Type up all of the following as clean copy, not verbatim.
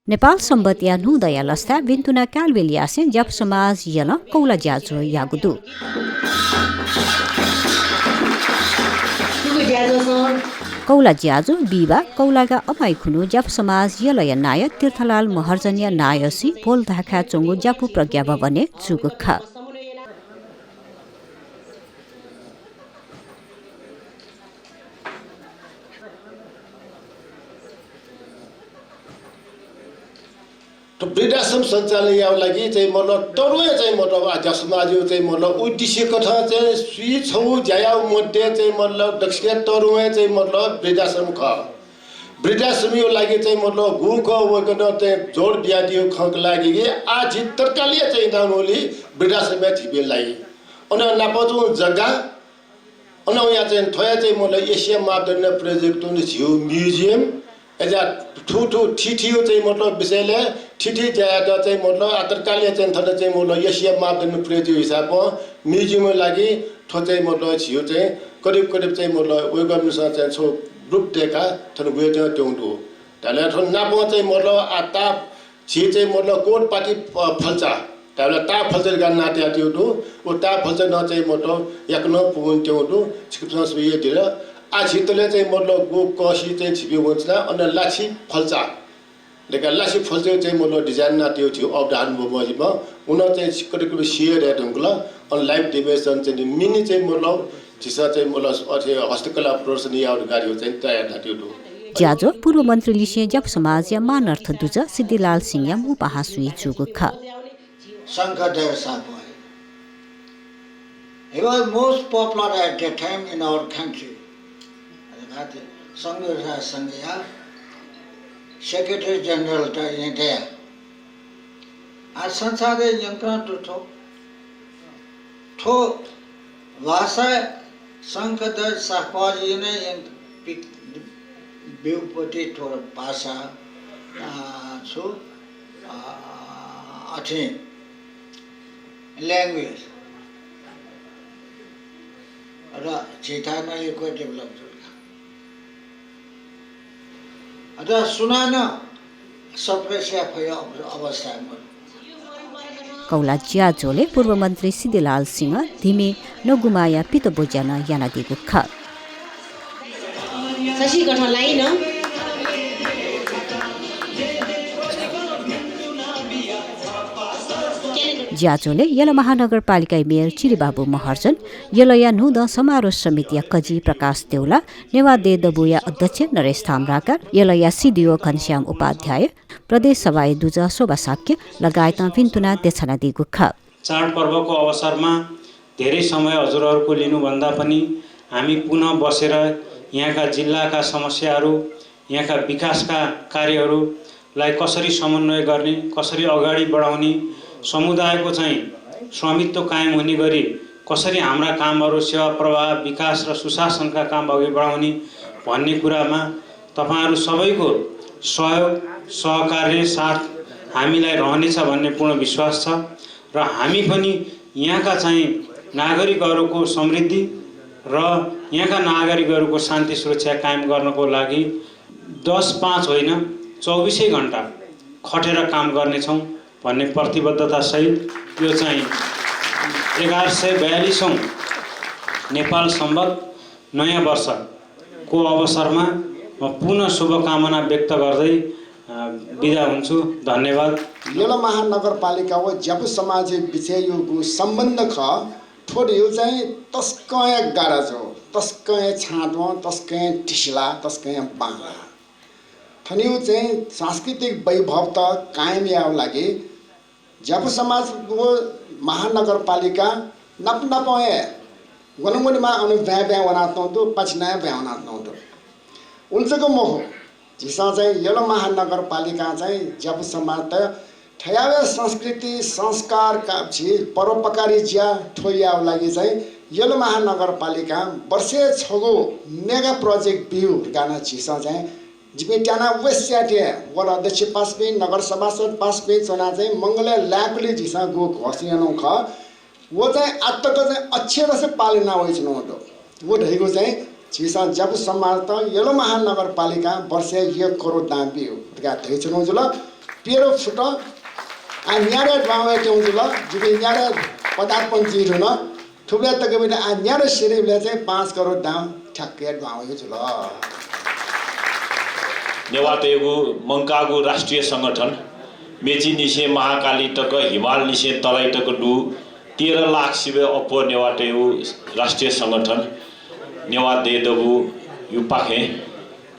नेपाल सम्बत या नु दया लस्ता बिन्तुना कालबेलियासे जप समाज यन कौला ज्याजो यागुदु कौला ज्याजो बिबा कौलागा अमाई खुनु जप समाज यलय नाय तीर्थलाल महर्जन्य नायसी पोल धाखा चोंगु जपु प्रज्ञा बने जुगुख तो वृद्धाश्रम सञ्चालन लागि चाहिँ मतलब तरुए चाहिँ मतलब आज समाजको चाहिँ मतलब उद्देश्य कथा चाहिँ सुई छौ ज्यायाउ मध्ये चाहिँ मतलब दक्षिण तरुए चाहिँ मतलब वृद्धाश्रम ख वृद्धाश्रम यो लागि चाहिँ मतलब गुको वकन चाहिँ जोड ब्यादियो खक लागि कि आज तरकालिए चाहिँ दाउनोली वृद्धाश्रम थिबेलाई अनि नापजु जग्गा अनि यहाँ चाहिँ थया चाहिँ मतलब एसिया मापदण्ड प्रोजेक्ट नि थियो म्युजियम एजा ठुठु ठिठियो चाहिँ मतलब विषयले ठिठी ज्यादा चाहिँ मतलब अतरकालिया चाहिँ थन चाहिँ मतलब एसिया मापदण्ड प्रोजेक्ट हिसाबमा म्युजियमको लागि ठो चाहिँ मतलब छियो चाहिँ करिब चाहिँ मतलब उयो गर्नुसँग चाहिँ छो ग्रुप देका थन गयो चाहिँ ट्याउँटो त्यसले थन नापो चाहिँ मतलब आता छि चाहिँ मतलब कोट पार्टी फल्चा त्यसले ता फल्चर गर्न नाट्या त्यो ओ ता फल्चर न चाहिँ मतलब एकन पुगुन ट्याउँटो छिप्स उयो दिएर आछितले चाहिँ मतलब गो कसी चाहिँ छिप्यो हुन्छ अनि लाछी फल्चा लेका लाछी फल्चा चाहिँ मतलब डिजाइन नाट्यो थियो अवधान बमजिमा उन चाहिँ करिब सियर हेडुङला अनि लाइभ डिभेसन चाहिँ मिनी चाहिँ मतलब जिसा चाहिँ मतलब अथे हस्तकला प्रदर्शन याउ गाडी चाहिँ तयार नाट्यो ज्याजो पूर्व मन्त्री लिसे जप समाज या मानर्थ दुज सिद्धिलाल सिंह या मुपाहासुई जुगुख Sankadev Sapai. He was most popular at that time in our country. Sangha Sangha, Secretary General to India. And Sansade Yankran to talk. To Vasa Sankadev Sapai in Beaupoti to Pasa, so Atin. Language. Ada Chaitanya you could develop. Ada Sunana suppressor for our Simon. कौला ज्याजोले पूर्व मन्त्री सिद्धिलाल सिंह धिमे नगुमाया पितो बोज्यान यानादि गुख सशी गठनलाई न ज्याजोले यल महानगरपालिका mayor Chiribabu Maharjan यलया नुद समारोह समितिया कजी प्रकाश देउला नेवादे दबुया अध्यक्ष नरेश थामराकर यलया सिडिओ घनश्याम उपाध्याय प्रदेश सभाय Duzce शोभा साक्य लगायत पिन्तुना देछना दिगुख चाडपर्वको अवसरमा धेरै समय हजुरहरूको लिनुभन्दा पनि हामी पुनः बसेर यहाँका जिल्लाका समस्याहरू यहाँका विकासका कार्यहरूलाई कसरी समन्वय गर्ने कसरी अगाडि बढाउने समुदायको चाहिँ स्वामित्व कायम हुने गरी कसरी हाम्रा कामहरू सेवा प्रवाह विकास र सुशासनका काम अघि बढाउने भन्ने कुरामा तपाईहरु सबैको सहयोग सहकार्य साथ हामीलाई रहनेछ भन्ने पूर्ण विश्वास छ र हामी पनि यहाँका चाहिँ नागरिकहरूको समृद्धि र यहाँका नागरिकहरूको शान्ति सुरक्षा कायम गर्नको लागि 10-5 होइन 24 घण्टा खटेर काम गर्नेछौँ भन्ने प्रतिबद्धता सहित यो चाहिँ 1142औं नेपाल सम्बत नयाँ वर्षको अवसरमा म पुनः शुभकामना व्यक्त गर्दै बिदा हुन्छु धन्यवाद यो महानगरपालिका व जप समाज विषयको सम्बन्ध ख थोड यो चाहिँ तस्कय गाडा छ तस्कय छाँटो तस्कय टिसला तस्कय बाङ्ला थनिउ चाहिँ सांस्कृतिक वैभव त कायम याउ लागि जप समाजको महानगरपालिका नप नपए गनमुनमा अनु भ्या भ्या वनात्नो तो पछना भ्या वनात्नो तो उल्चको मोह जिसा चाहिँ यो महानगरपालिका चाहिँ जप समाज त ठयावे संस्कृति संस्कार का छि परोपकारी ज्या ठोयाउ लागि चाहिँ यो महानगरपालिका वर्षे छगो मेगा प्रोजेक्ट बिउ गाना छिसा चाहिँ जिमेट्याना वेस्याटे वर अध्यक्ष पासपे नगर सभासद पासपे चना चाहिँ मंगले ल्याकुले जिसा गो घसियानो ख वो चाहिँ आत्तको चाहिँ अक्षर से पालना होइछ न वो ढैको चाहिँ छिसा जब समाज त यो महानगरपालिका वर्षे 1 करोड दाम बिउ गा थैछ न जुल पेरो फुट न्यारे बावे टेउ जुल जुबे न्यारे पदार्पण चिज हुन थुब्ला तक पनि न्यारे सिरिबले चाहिँ 5 करोड दाम ठ्याक्कै बावे जुल नेवातेगु मंकागु राष्ट्रिय संगठन मेची निसे महाकाली तक हिमाल निसे तलाई तक डु 13 लाख सिबे अप्पो नेवातेगु राष्ट्रिय संगठन नेवादे दबु युपाखे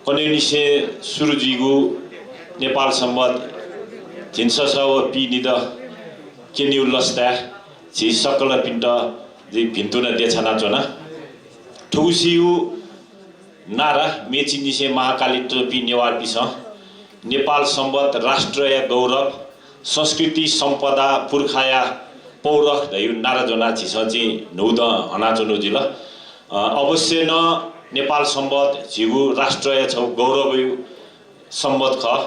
कने निसे सुरुजिगु नेपाल सम्बत जिन्ससव पिनिद केन्यु लस्ता जी सकल पिन्ट जी भिन्तुन देछना चोना ठुसिउ नारा मेची निसे महाकाली टोपी नेवार पिस नेपाल सम्बत राष्ट्र या गौरव संस्कृति सम्पदा पुर्खाया पौरख दयु नारा जोना छिसची नौद अनाचनो जिल अवश्य न नेपाल सम्बत झिगु राष्ट्र या छौ गौरव सम्बत ख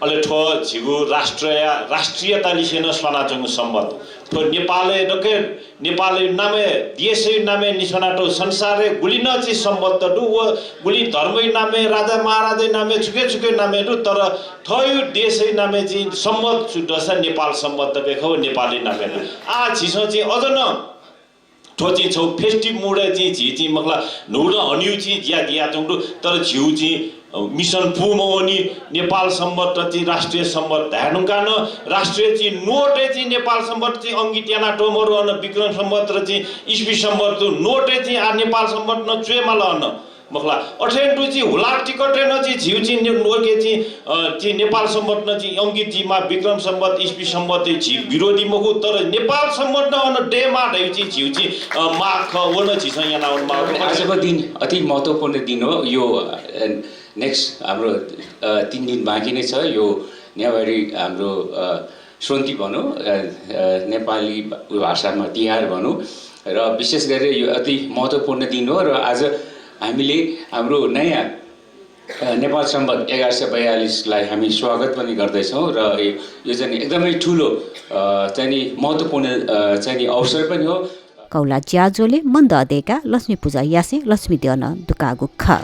अले ठो झिगु राष्ट्र या राष्ट्रियता लिसेन स्वानाचङ सम्बत ठो नेपालले डके नेपालले नामे देशै नामे निसनाटो संसारे गुलिन छि सम्बत दु व गुलि धर्मै नामे राजा महाराजै नामे छुके छुके नामे दु तर ठयु देशै नामे छि सम्बत छुडसा नेपाल सम्बत बेखौ नेपाली नामे आ छिसो छि अझन ठोची छौ फेस्टिभ मुडे छि झि मगला नौड हन्यु छि ज्या ज्या चंडु तर झिउ छि मिशन पुमोनी नेपाल सम्बत छि राष्ट्रिय सम्बत धानुका न राष्ट्रिय छि नोटे छि नेपाल सम्बत छि अंगिट्याना टोमरो अन विक्रम सम्बत छि इस्वी सम्बत नोटे छि आ नेपाल सम्बत न चुएमाल अन मखला अठेन्टु छि हुला टिकट न छि झिउ छि नोके छि नेपाल सम्बत न छि अंगित छि मा विक्रम सम्बत इस्वी सम्बत छि विरोधी मगु तर नेपाल सम्बत न अन डेमा दै छि झिउ छि माख वन छि स याना उन मा आजको दिन अति महत्त्वपूर्ण दिन हो यो नेक्स्ट हाम्रो 3 दिन बाँकी नै छ यो नेवारी हाम्रो श्रोन्ती भनौँ नेपाली भाषामा तिहार भनौँ र विशेष गरेर यो अति महत्त्वपूर्ण दिन हो र आज हामीले हाम्रो नयाँ नेपाल सम्बत 1142 लाई हामी स्वागत पनि गर्दैछौँ र यो चाहिँ एकदमै ठुलो चाहिँ महत्त्वपूर्ण चाहिँ अवसर पनि हो कौला ज्याजोले मन्द अदेका लक्ष्मी पूजा यासे लक्ष्मी देवन दुकागु ख